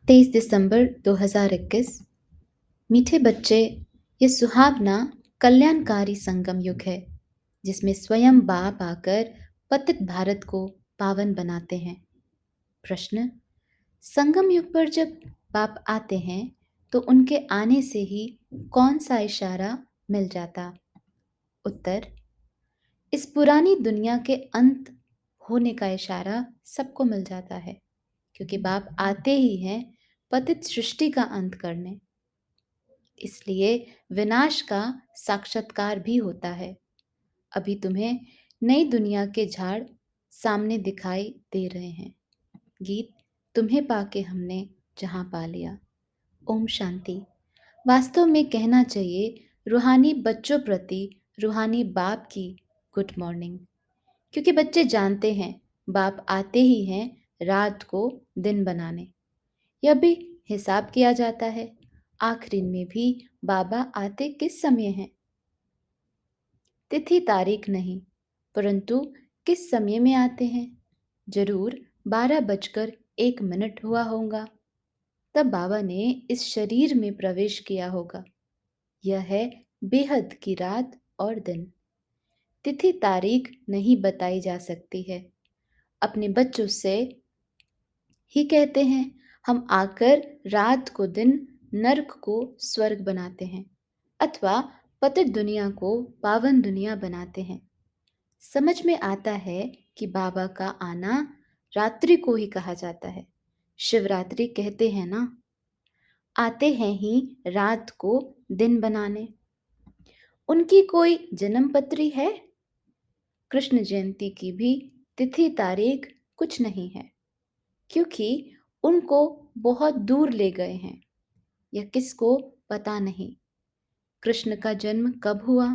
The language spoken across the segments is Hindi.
23 दिसंबर 2021। मीठे बच्चे, ये सुहावना कल्याणकारी संगम युग है जिसमें स्वयं बाप आकर पतित भारत को पावन बनाते हैं। प्रश्न: संगम युग पर जब बाप आते हैं तो उनके आने से ही कौन सा इशारा मिल जाता? उत्तर: इस पुरानी दुनिया के अंत होने का इशारा सबको मिल जाता है, क्योंकि बाप आते ही हैं पतित सृष्टि का अंत करने। इसलिए विनाश का साक्षात्कार भी होता है। अभी तुम्हें नई दुनिया के झाड़ सामने दिखाई दे रहे हैं। गीत तुम्हें पाके हमने जहां पा लिया। ओम शांति। वास्तव में कहना चाहिए रूहानी बच्चों प्रति रूहानी बाप की गुड मॉर्निंग, क्योंकि बच्चे जानते हैं बाप आते ही हैं रात को दिन बनाने। यह भी हिसाब किया जाता है आखिरी में भी बाबा आते किस समय हैं। तिथि तारीख नहीं, परंतु किस समय में आते हैं। जरूर 12 बजकर 1 मिनट हुआ होगा तब बाबा ने इस शरीर में प्रवेश किया होगा। यह है बेहद की रात और दिन। तिथि तारीख नहीं बताई जा सकती है। अपने बच्चों से ही कहते हैं हम आकर रात को दिन, नर्क को स्वर्ग बनाते हैं, अथवा पतित दुनिया को पावन दुनिया बनाते हैं। समझ में आता है कि बाबा का आना रात्रि को ही कहा जाता है। शिवरात्रि कहते हैं ना, आते हैं ही रात को दिन बनाने। उनकी कोई जन्म पत्री है? कृष्ण जयंती की भी तिथि तारीख कुछ नहीं है, क्योंकि उनको बहुत दूर ले गए हैं। यह किसको पता नहीं कृष्ण का जन्म कब हुआ।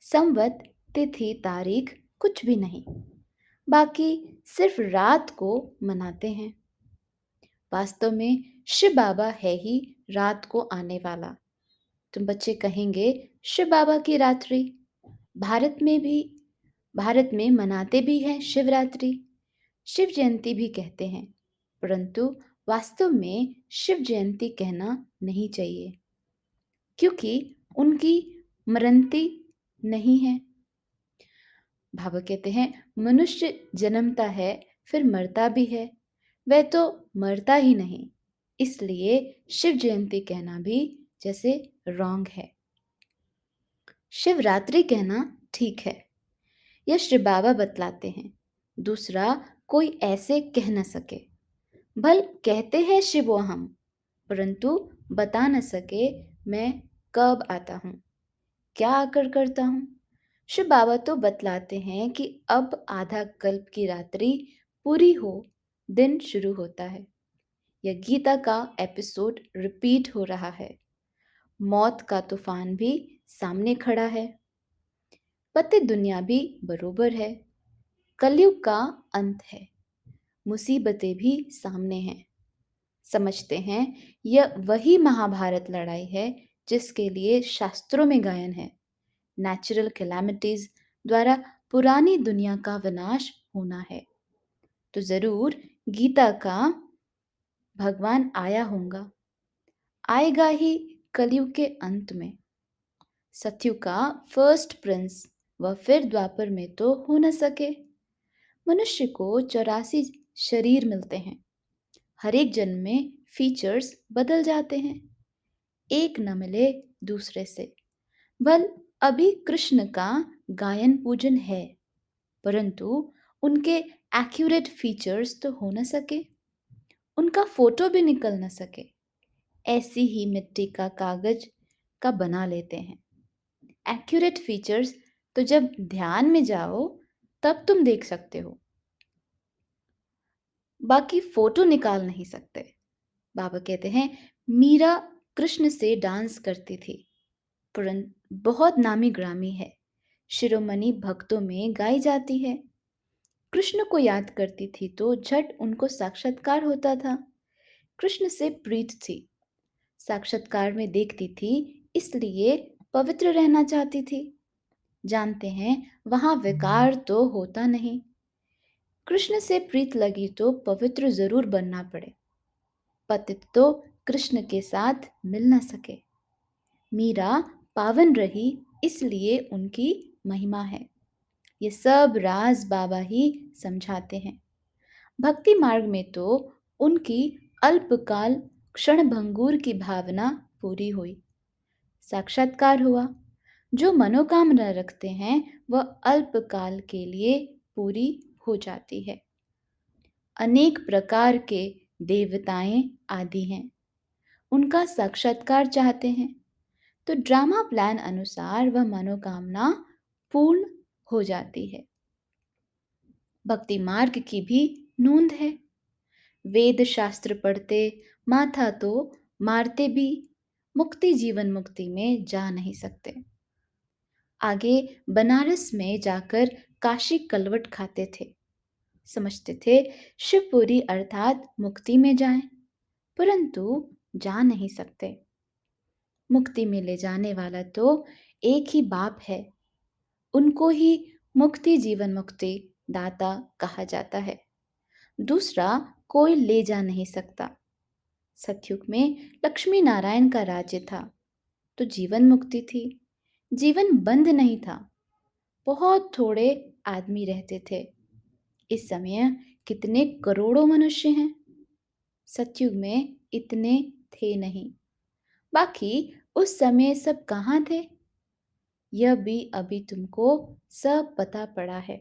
संवत, तिथि, तारीख कुछ भी नहीं, बाकी सिर्फ रात को मनाते हैं। वास्तव में शिव बाबा है ही रात को आने वाला। तुम बच्चे कहेंगे शिव बाबा की रात्रि भारत में मनाते भी हैं शिवरात्रि, शिव जयंती भी कहते हैं, परंतु वास्तव में शिव जयंती कहना नहीं चाहिए, क्योंकि उनकी मरंती नहीं है। बाबा कहते हैं मनुष्य जन्मता है फिर मरता भी है, वह तो मरता ही नहीं, इसलिए शिव जयंती कहना भी जैसे रॉन्ग है। शिवरात्रि कहना ठीक है, यह श्री बाबा बतलाते हैं, दूसरा कोई ऐसे कह न सके। भल कहते हैं शिवो हम, परंतु बता न सके मैं कब आता हूँ, क्या आकर करता हूँ। शिव बाबा तो बतलाते हैं कि अब आधा कल्प की रात्रि पूरी हो, दिन शुरू होता है। यह गीता का एपिसोड रिपीट हो रहा है। मौत का तूफान भी सामने खड़ा है, पतित दुनिया भी बरोबर है, कलयुग का अंत है, मुसीबतें भी सामने हैं। समझते हैं यह वही महाभारत लड़ाई है जिसके लिए शास्त्रों में गायन है। नेचुरल कैलामिटीज द्वारा पुरानी दुनिया का विनाश होना है, तो जरूर गीता का भगवान आया होगा, आएगा ही कलयुग के अंत में। सतयुग का फर्स्ट प्रिंस व फिर द्वापर में तो हो न सके। मनुष्य को 84 शरीर मिलते हैं, हर एक जन्म में फीचर्स बदल जाते हैं, एक न मिले दूसरे से। बल अभी कृष्ण का गायन पूजन है, परंतु उनके एक्यूरेट फीचर्स तो हो न सके, उनका फोटो भी निकल न सके। ऐसी ही मिट्टी का कागज का बना लेते हैं। एक्यूरेट फीचर्स तो जब ध्यान में जाओ तब तुम देख सकते हो, बाकी फोटो निकाल नहीं सकते। बाबा कहते हैं मीरा कृष्ण से डांस करती थी, परंतु बहुत नामी ग्रामी है, शिरोमणि भक्तों में गाई जाती है। कृष्ण को याद करती थी तो झट उनको साक्षात्कार होता था। कृष्ण से प्रीत थी, साक्षात्कार में देखती थी, इसलिए पवित्र रहना चाहती थी। जानते हैं वहां विकार तो होता नहीं। कृष्ण से प्रीत लगी तो पवित्र जरूर बनना पड़े। पतित तो कृष्ण के साथ मिल न सके। मीरा पावन रही इसलिए उनकी महिमा है। ये सब राज बाबा ही समझाते हैं। भक्ति मार्ग में तो उनकी अल्पकाल क्षणभंगुर की भावना पूरी हुई, साक्षात्कार हुआ। जो मनोकामना रखते हैं वह अल्पकाल के लिए पूरी हो जाती है। अनेक प्रकार के देवताएं आदि हैं, उनका साक्षात्कार चाहते हैं, तो ड्रामा प्लान अनुसार वह मनोकामना पूर्ण हो जाती है। भक्ति मार्ग की भी नूंद है। वेद शास्त्र पढ़ते, माथा तो मारते भी मुक्ति जीवन मुक्ति में जा नहीं सकते। आगे बनारस में जाकर काशी कलवट खाते थे, समझते थे शिवपुरी अर्थात मुक्ति में जाएं, परंतु जा नहीं सकते। मुक्ति में ले जाने वाला तो एक ही बाप है, उनको ही मुक्ति जीवन मुक्ति दाता कहा जाता है। दूसरा कोई ले जा नहीं सकता। सतयुग में लक्ष्मी नारायण का राज्य था तो जीवन मुक्ति थी, जीवन बंद नहीं था। बहुत थोड़े आदमी रहते थे। इस समय कितने करोड़ों मनुष्य हैं। सतयुग में इतने थे नहीं। बाकी उस समय सब कहाँ थे, यह भी अभी तुमको सब पता पड़ा है।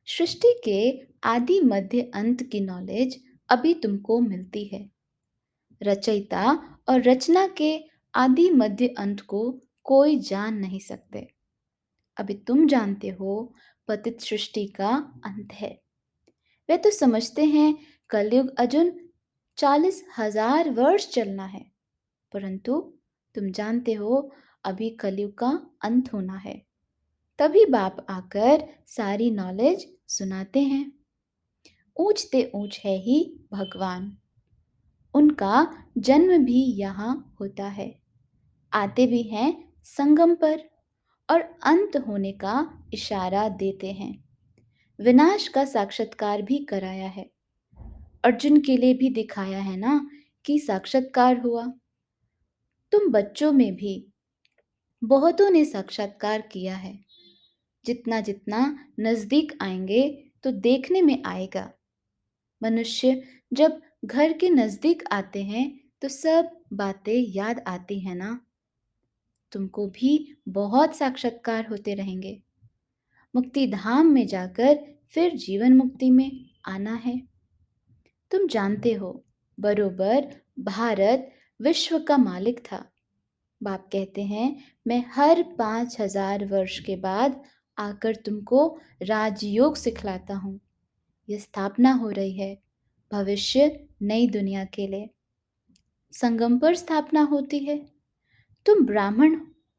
सृष्टि के आदि मध्य अंत की नॉलेज अभी तुमको मिलती है। रचयिता और रचना के आदि मध्य अंत को कोई जान नहीं सकते। अभी तुम जानते हो पतित सृष्टि का अंत है। वे तो समझते हैं कलयुग अजुन 40,000 वर्ष चलना है, परंतु तुम जानते हो अभी कलयुग का अंत होना है। तभी बाप आकर सारी नॉलेज सुनाते हैं। ऊंचते ऊंच है ही भगवान, उनका जन्म भी यहाँ होता है। आते भी हैं संगम पर और अंत होने का इशारा देते हैं। विनाश का साक्षात्कार भी कराया है। अर्जुन के लिए भी दिखाया है ना कि साक्षात्कार हुआ। तुम बच्चों में भी बहुतों ने साक्षात्कार किया है। जितना जितना नजदीक आएंगे तो देखने में आएगा। मनुष्य जब घर के नजदीक आते हैं तो सब बातें याद आती हैं ना। तुमको भी बहुत साक्षात्कार होते रहेंगे। मुक्ति धाम में जाकर फिर जीवन मुक्ति में आना है। तुम जानते हो बरोबर भारत विश्व का मालिक था। बाप कहते हैं मैं हर 5,000 वर्ष के बाद आकर तुमको राजयोग सिखलाता हूँ। यह स्थापना हो रही है भविष्य नई दुनिया के लिए। संगम पर स्थापना होती है। तुम ब्राह्मण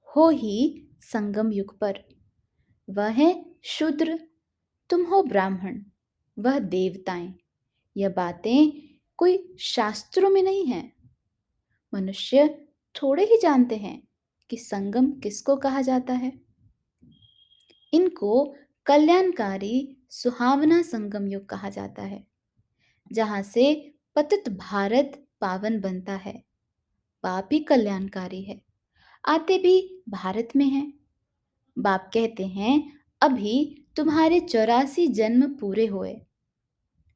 हो ही संगम युग पर। वह है शूद्र, तुम हो ब्राह्मण, वह देवताएं। यह बातें कोई शास्त्रों में नहीं है। मनुष्य थोड़े ही जानते हैं कि संगम किसको कहा जाता है। इनको कल्याणकारी सुहावना संगम युग कहा जाता है, जहां से पतित भारत पावन बनता है। बाप ही कल्याणकारी है, आते भी भारत में हैं। बाप कहते हैं अभी तुम्हारे 84 जन्म पूरे हुए,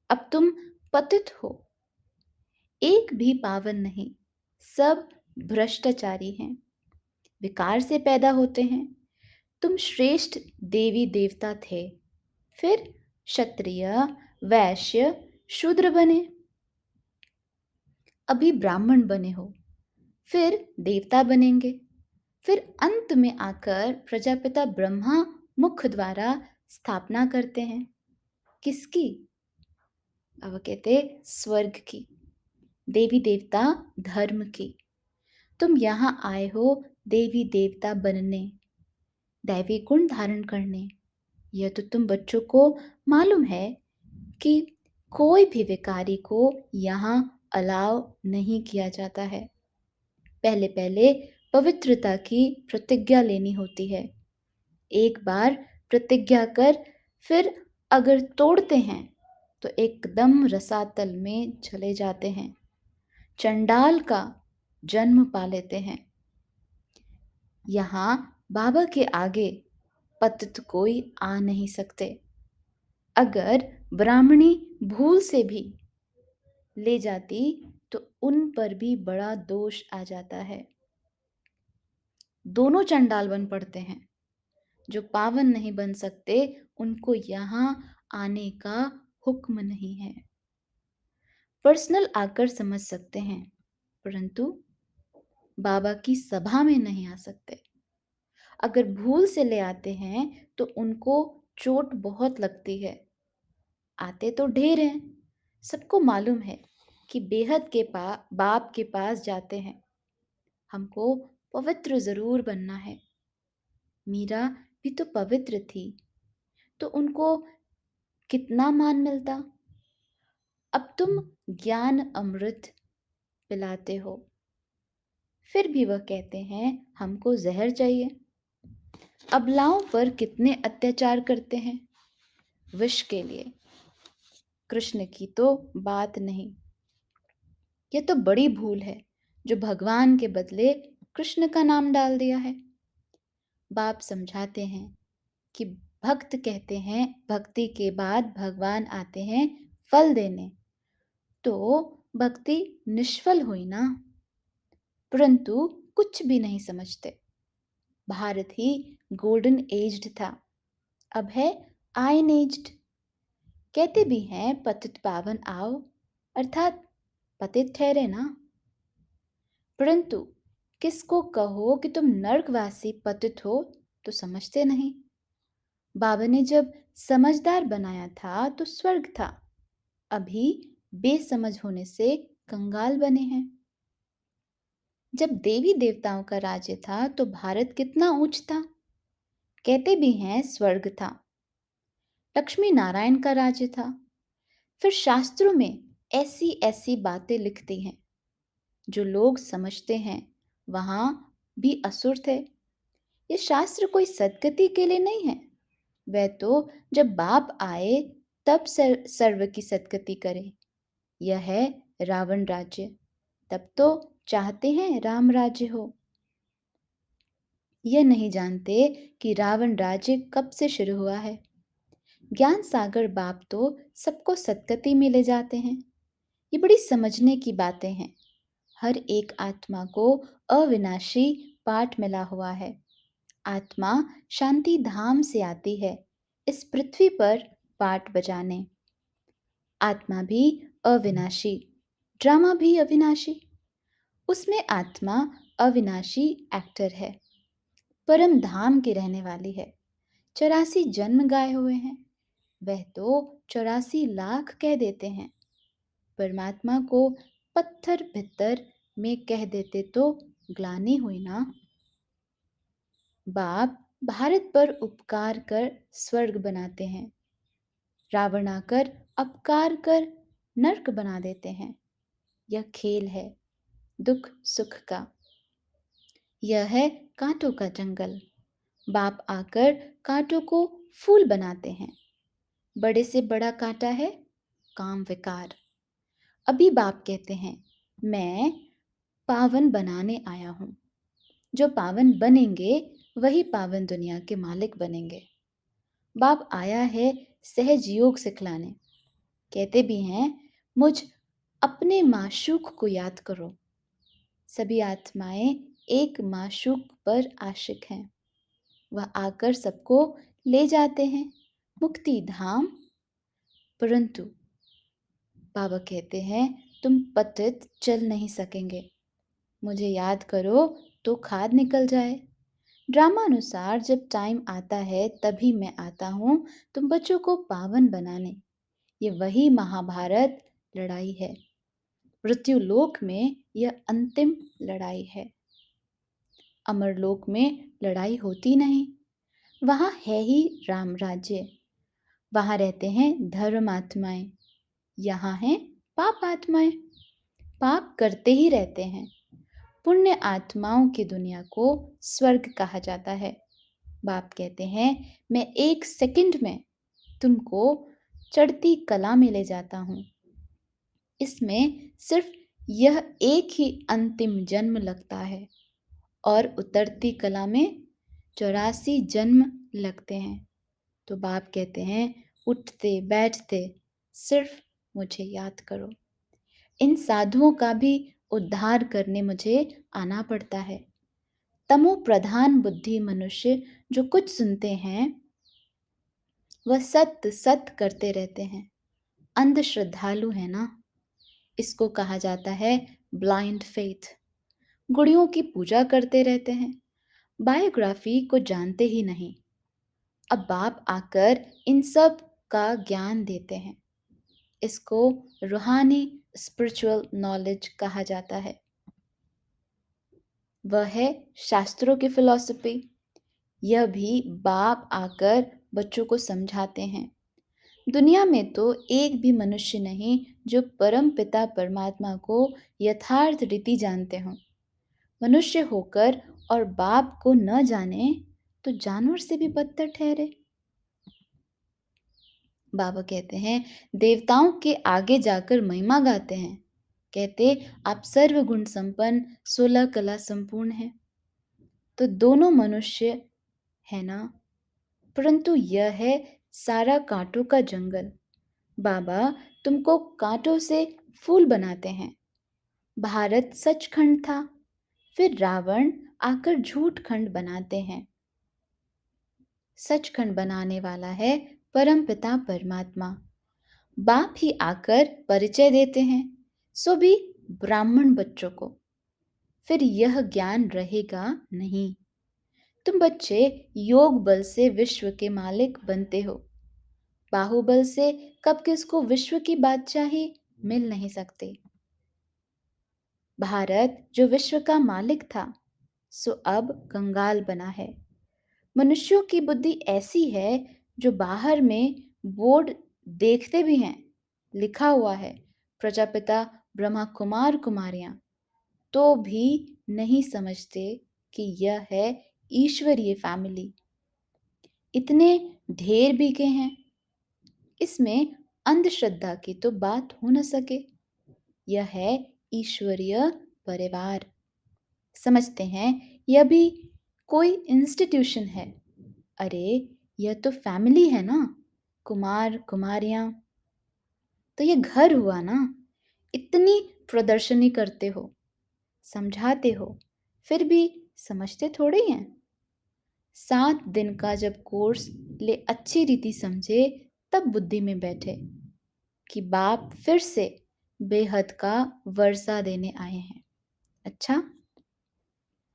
अब तुम पतित हो। एक भी पावन नहीं, सब भ्रष्टाचारी हैं, विकार से पैदा होते हैं। तुम श्रेष्ठ देवी देवता थे, फिर क्षत्रिय वैश्य शूद्र बने, अभी ब्राह्मण बने हो, फिर देवता बनेंगे, फिर अंत में आकर प्रजापिता ब्रह्मा मुख द्वारा स्थापना करते हैं। किसकी? अब कहते स्वर्ग की, देवी देवता धर्म की। तुम यहाँ आए हो देवी देवता बनने, दैवी गुण धारण करने। यह तो तुम बच्चों को मालूम है कि कोई भी विकारी को यहाँ अलाव नहीं किया जाता है। पहले पहले पवित्रता की प्रतिज्ञा लेनी होती है। एक बार प्रतिज्ञा कर फिर अगर तोड़ते हैं तो एकदम रसातल में चले जाते हैं, चंडाल का जन्म पा लेते हैं। यहाँ बाबा के आगे पतित कोई आ नहीं सकते। अगर ब्राह्मणी भूल से भी ले जाती तो उन पर भी बड़ा दोष आ जाता है। दोनों चंडाल बन पड़ते हैं। जो पावन नहीं बन सकते उनको यहाँ आने का हुक्म नहीं है। पर्सनल आकर समझ सकते हैं, परंतु बाबा की सभा में नहीं आ सकते। अगर भूल से ले आते हैं तो उनको चोट बहुत लगती है। आते तो ढेर हैं, सबको मालूम है कि बेहद के बाप के पास जाते हैं, हमको पवित्र जरूर बनना है। मीरा भी तो पवित्र थी, तो उनको कितना मान मिलता। अब तुम ज्ञान अमृत पिलाते हो, फिर भी वह कहते हैं हमको जहर चाहिए। अबलाओं पर कितने अत्याचार करते हैं विष के लिए। कृष्ण की तो बात नहीं। यह तो बड़ी भूल है जो भगवान के बदले कृष्ण का नाम डाल दिया है। बाप समझाते हैं कि भक्त कहते हैं भक्ति के बाद भगवान आते हैं फल देने, तो भक्ति निष्फल हुई ना। परंतु कुछ भी नहीं समझते। भारत ही गोल्डन एज्ड था, अब है आयन एज्ड। कहते भी हैं पतित पावन आओ, अर्थात पतित ठहरे ना। परंतु किसको कहो कि तुम नर्कवासी पतित हो तो समझते नहीं। बाबा ने जब समझदार बनाया था तो स्वर्ग था, अभी बेसमझ होने से कंगाल बने हैं। जब देवी देवताओं का राज्य था तो भारत कितना ऊंच था। कहते भी हैं स्वर्ग था। लक्ष्मी नारायण का राज्य था। फिर शास्त्रों में ऐसी ऐसी बातें लिखती हैं जो लोग समझते हैं वहां भी असुर थे। ये शास्त्र कोई सदगति के लिए नहीं है, वह तो जब बाप आए तब सर्व की सदगति करे। यह है रावण राज्य, तब तो चाहते हैं राम राज्य हो। यह नहीं जानते कि रावण राज्य कब से शुरू हुआ है। ज्ञान सागर बाप तो सबको सदगति में ले जाते हैं। ये बड़ी समझने की बातें हैं। हर एक आत्मा को अविनाशी पाठ मिला हुआ है। आत्मा शांति धाम से आती है इस पृथ्वी पर पाठ बजाने। आत्मा भी अविनाशी, ड्रामा भी अविनाशी। उसमें आत्मा अविनाशी एक्टर है, परम धाम की रहने वाली है। 84 जन्म गाए हुए हैं, वह तो 84 लाख कह देते हैं। परमात्मा को पत्थर भितर में कह देते तो ग्लानि हुई ना। बाप भारत पर उपकार कर स्वर्ग बनाते हैं, रावण आकर अपकार कर नरक बना देते हैं। यह खेल है दुख सुख का। यह है कांटों का जंगल। बाप आकर कांटों को फूल बनाते हैं। बड़े से बड़ा कांटा है काम विकार। अभी बाप कहते हैं मैं पावन बनाने आया हूं। जो पावन बनेंगे वही पावन दुनिया के मालिक बनेंगे। बाप आया है सहज योग सिखलाने। कहते भी हैं मुझ अपने माशूक को याद करो। सभी आत्माएं एक माशूक पर आशिक हैं। वह आकर सबको ले जाते हैं मुक्ति धाम। परंतु बाबा कहते हैं तुम पतित चल नहीं सकेंगे। मुझे याद करो तो खाद निकल जाए। ड्रामा अनुसार जब टाइम आता है तभी मैं आता हूँ तुम बच्चों को पावन बनाने। ये वही महाभारत लड़ाई है। मृत्यु लोक में यह अंतिम लड़ाई है। अमरलोक में लड़ाई होती नहीं, वहां है ही राम राज्य। वहां रहते हैं धर्म आत्माएं, यहाँ हैं पाप आत्माएं। पाप करते ही रहते हैं। पुण्य आत्माओं की दुनिया को स्वर्ग कहा जाता है। बाप कहते हैं मैं 1 सेकंड में तुमको चढ़ती कला में ले जाता हूँ। इसमें सिर्फ यह एक ही अंतिम जन्म लगता है और उतरती कला में 84 जन्म लगते हैं। तो बाप कहते हैं, उठते बैठते सिर्फ मुझे याद करो। इन साधुओं का भी उद्धार करने मुझे आना पड़ता है। तमो प्रधान बुद्धि मनुष्य जो कुछ सुनते हैं वह सत्य सत्य करते रहते हैं। अंध श्रद्धालु है ना, इसको कहा जाता है ब्लाइंड फेथ। गुड़ियों की पूजा करते रहते हैं, बायोग्राफी को जानते ही नहीं। अब बाप आकर इन सब का ज्ञान देते हैं। इसको रूहानी स्पिरिचुअल नॉलेज कहा जाता है। वह है शास्त्रों की फिलॉसफी। यह भी बाप आकर बच्चों को समझाते हैं। दुनिया में तो एक भी मनुष्य नहीं जो परम पिता परमात्मा को यथार्थ रीति जानते हों। मनुष्य होकर और बाप को न जाने तो जानवर से भी बदतर ठहरे। बाबा कहते हैं, देवताओं के आगे जाकर महिमा गाते हैं। कहते, आप सर्वगुण संपन्न 16 कला संपूर्ण हैं। तो दोनों मनुष्य है ना, परंतु यह है सारा कांटों का जंगल। बाबा तुमको कांटों से फूल बनाते हैं। भारत सचखंड था, फिर रावण आकर झूठ खंड बनाते हैं। सचखंड बनाने वाला है परमपिता परमात्मा। बाप ही आकर परिचय देते हैं, सो भी ब्राह्मण बच्चों को। फिर यह ज्ञान रहेगा नहीं। तुम बच्चे योग बल से विश्व के मालिक बनते हो। बाहुबल से कब किसको विश्व की बादशाही मिल नहीं सकती। भारत जो विश्व का मालिक था, सो अब कंगाल बना है। मनुष्यों की बुद्धि ऐसी है जो बाहर में बोर्ड देखते भी हैं, लिखा हुआ है प्रजापिता ब्रह्मा कुमार कुमारियां, तो भी नहीं समझते कि यह है ईश्वरीय फैमिली। इतने ढेर भी के हैं, इसमें अंधश्रद्धा की तो बात हो न सके। यह है ईश्वरीय परिवार। समझते हैं यह भी कोई इंस्टीट्यूशन है। अरे यह तो फैमिली है ना, कुमार कुमारियां। तो ये घर हुआ ना। इतनी प्रदर्शनी करते हो, समझाते हो, फिर भी समझते थोड़े ही हैं। 7 दिन का जब कोर्स ले अच्छी रीति समझे तब बुद्धि में बैठे कि बाप फिर से बेहद का वर्षा देने आए हैं। अच्छा,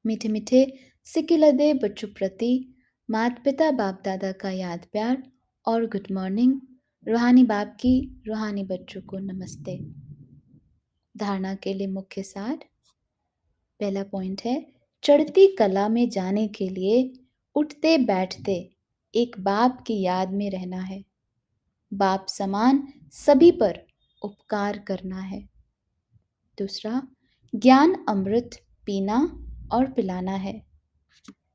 मीठे मीठे सिकिलदे बच्चों प्रति माता पिता बाप दादा का याद प्यार और गुड मॉर्निंग। रूहानी बाप की रूहानी बच्चों को नमस्ते। धारणा के लिए मुख्य सार। पहला पॉइंट है, चढ़ती कला में जाने के लिए उठते बैठते एक बाप की याद में रहना है। बाप समान सभी पर उपकार करना है। दूसरा, ज्ञान अमृत पीना और पिलाना है।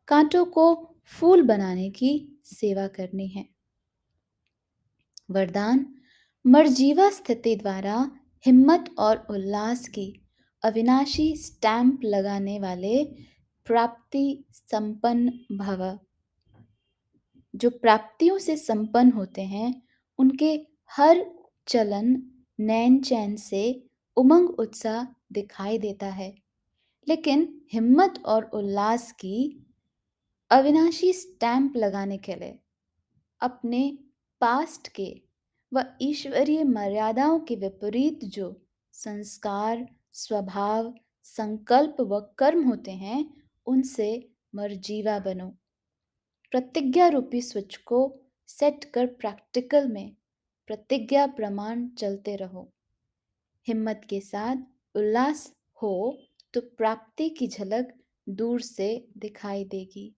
कांटों को फूल बनाने की सेवा करनी है। वरदान, मर्जीवा स्थिति द्वारा हिम्मत और उल्लास की अविनाशी स्टैंप लगाने वाले प्राप्ति संपन्न भव। जो प्राप्तियों से संपन्न होते हैं उनके हर चलन नैन चैन से उमंग उत्साह दिखाई देता है, लेकिन हिम्मत और उल्लास की अविनाशी स्टैंप लगाने के लिए अपने पास्ट के व ईश्वरीय मर्यादाओं के विपरीत जो संस्कार, स्वभाव, संकल्प व कर्म होते हैं उनसे मर्जीवा बनो। प्रतिज्ञा रूपी स्विच को सेट कर प्रैक्टिकल में प्रतिज्ञा प्रमाण चलते रहो। हिम्मत के साथ उल्लास हो तो प्राप्ति की झलक दूर से दिखाई देगी।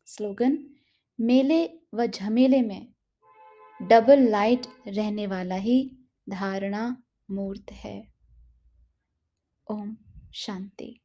स्लोगन, मेले व झमेले में डबल लाइट रहने वाला ही धारणा मूर्त है। ओम शांति।